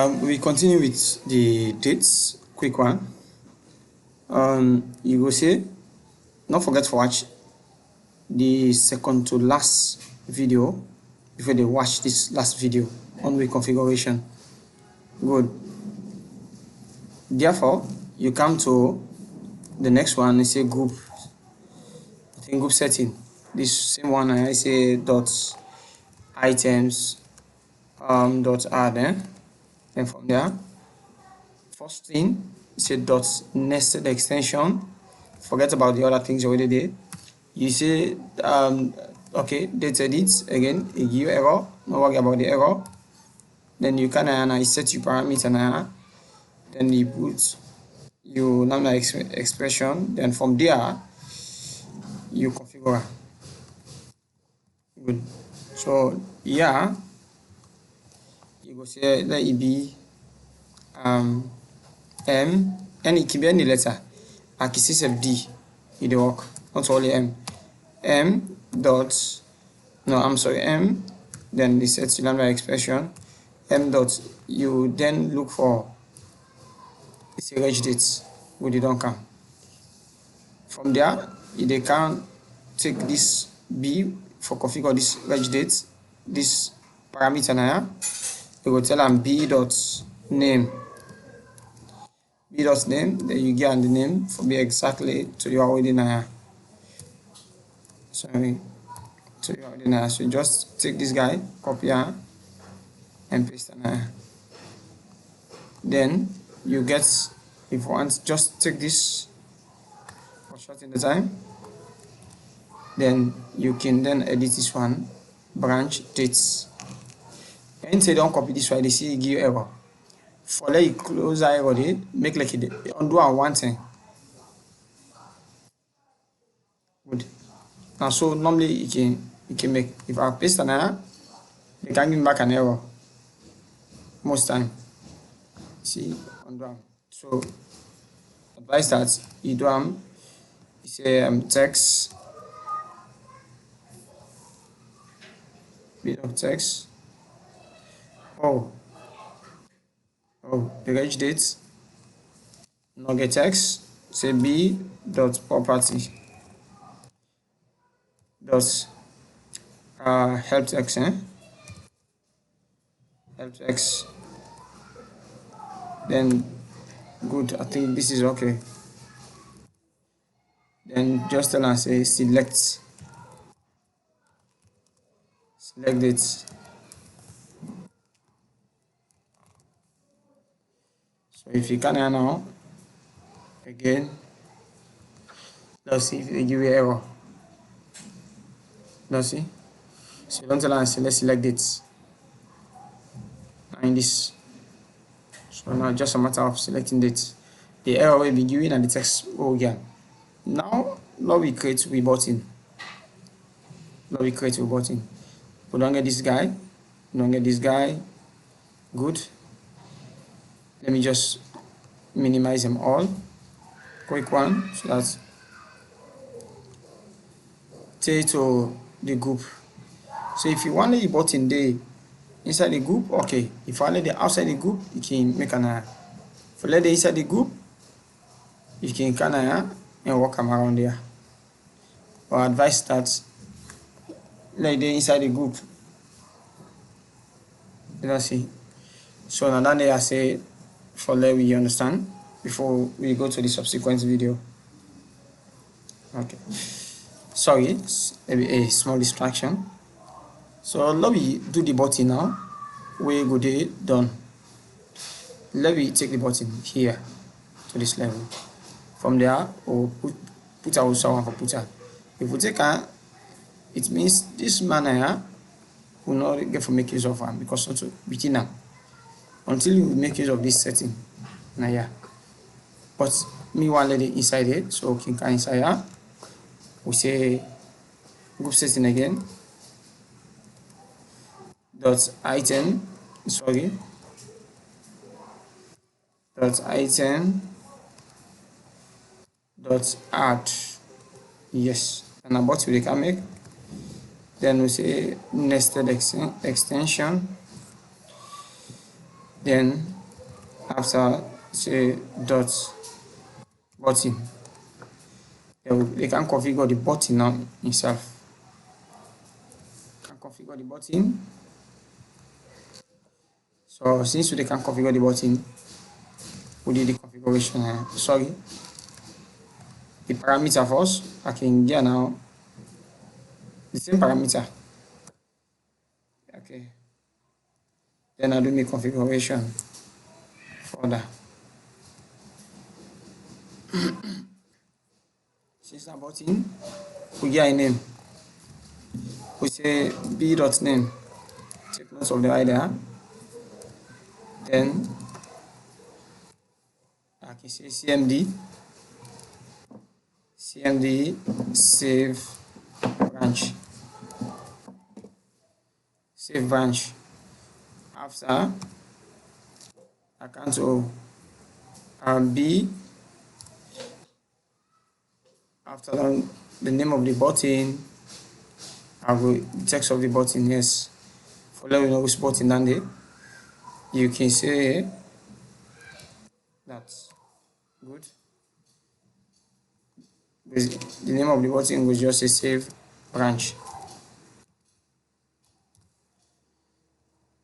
We continue with the dates, quick one. You will see, don't forget to watch the second to last video before they watch this last video on reconfiguration. Good. Therefore, you come to the next one and say group. I think group setting. This same one I say dot items dot add. And from there, first thing is a dot nested extension. Forget about the other things you already did. You say okay, date edit again, it give you error. Don't worry about the error. Then you can set your parameter now. Then you put your lambda expression. Then from there you configure. Good. So yeah, you go say let it be m, and it can be any letter. Like D, it work. Not only m dot, no, I'm sorry, m, then the set lambda expression, m dot, you then look for it's a reg date with the don't come. From there, they can take this b for configure this reg date, this parameter now. You will tell them b dot name. B dot name, then you get the name for be exactly to your already now. Sorry, to your already now. So just take this guy, copy here, and paste it. Then you get, if you want, just take this for short in the time. Then you can then edit this one, branch dates. And say don't copy this one, they see give error. For let you close error, make like it undo on one thing. Good. Now so normally you can make, if I paste an error, they can give me back an error most time. See, undo. So advice that you do you say text, bit of text. The reg date, no get text, say b dot property dot help text, help text. Then good, I think this is okay. Then just tell us say select it. So if you can now again, let's see if they give you error. Let's see. So don't tell us let's select it. And this. So now just a matter of selecting it. The error will be given and the text will again. Now we create a button. We don't get this guy. Good. Let me just minimize them all. Quick one, so that's take to the group. So if you want the button there inside the group, okay. If you want the outside the group, you can make an for let the inside the group, you can and walk around there. Or advice that let the inside the group. Let's see. So now that I say for let we understand before we go to the subsequent video. Okay. Sorry, maybe a small distraction. So let me do the button now. We go there, done. Let me take the button here to this level. From there, we'll put our someone for putter. If we take it means this man here will not get to make use of one because also between them until you make use of this setting. Now yeah. But me want let it inside it, so we can inside here. We say group setting again. Dot item, sorry. Dot item. Dot add. Yes. And about we can make. Then we say nested extension. Then after say dot button, they can configure the button now itself. Can configure the button. So since they can configure the button, we did the configuration. Sorry, the parameter first. I can get now the same parameter. Okay. Then I do my configuration for that. Since the button, we get a name. We say b.name. Take note of the idea. Then I can say cmd save branch. Save branch. After I can do b. After the name of the button, I will the text of the button. Yes, for let you know which button down there. You can say that's good. The name of the button will just say save branch.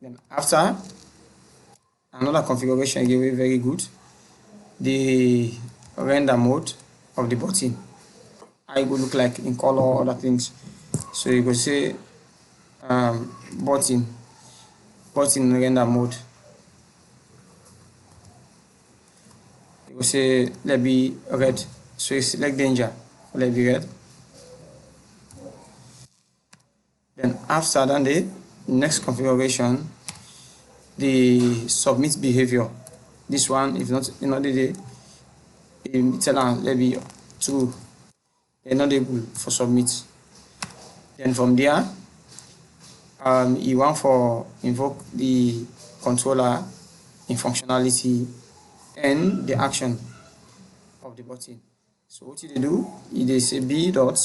Then after another configuration give it very good. The render mode of the button. How it will look like in color or other things. So you go say button render mode. You go say let be red. So you select danger, let be red. Then after that, the next configuration, the submit behavior. This one, if not another day, tell them let be true. They're not able for submit. Then from there, you want for invoke the controller in functionality and the action of the button. So what you do, they say b dot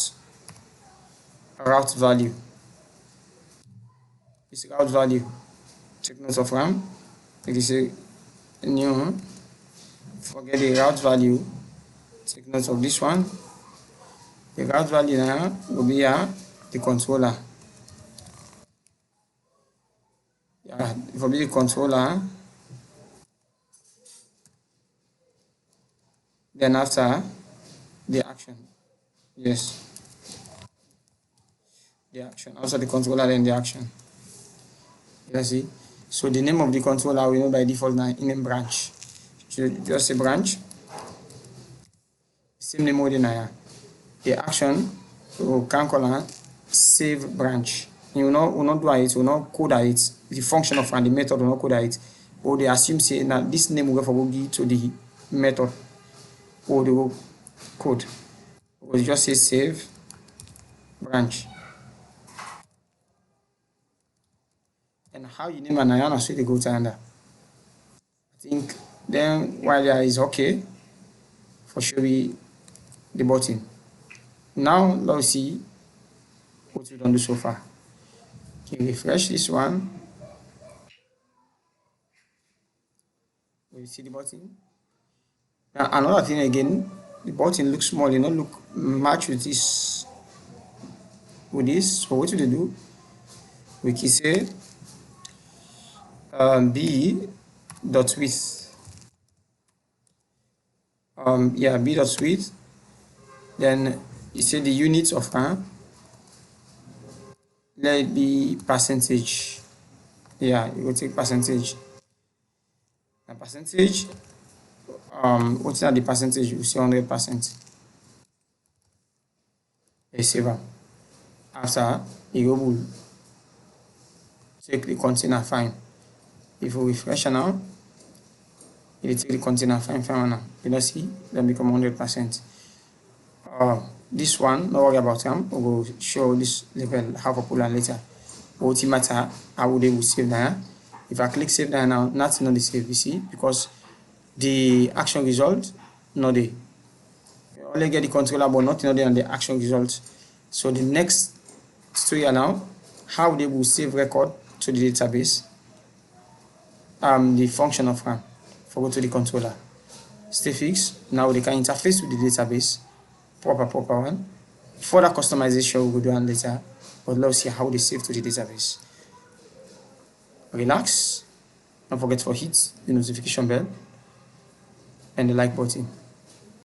route value. This route value. Take note of RAM. It is a new. Forget the route value. Take note of this one. The route value now will be the controller. Yeah, it will be the controller. Then after the action. Yes. The action. Also the controller, then the action. You see? So the name of the controller we know by default now in branch. So just say branch. Same name in here. The action we can call save branch. You will not do it, will not code it. The function of and the method will not code it. Or they assume say now this name will go to the method or the code. We'll just say save branch. And how you name an iron so they go to under. I think then while there is okay for sure the button. Now let's see what we done do so far. Okay, refresh this one. We see the button. Now another thing again, the button looks small, it not look match with this. So what we do? We can say b dot width. B dot width. Then you say the units of let it be percentage. Yeah, you will take percentage. The percentage, what's that the percentage? You say 100%. A saver. After you will take the container fine. If we refresh now, you take the container fine now. You don't see, then become 100%. This one, don't worry about them. We will show this level how popular later. What matter how they will save now. If I click save now, nothing on the save, you see, because the action result not there. You only get the controller, but nothing on the action result. So the next story now, how they will save record to the database. the function of RAM. For go to the controller, stay fixed. Now they can interface with the database, proper one. Further customization we will do on later, but let's see how they save to the database. Relax. Don't forget to hit the notification bell and the like button.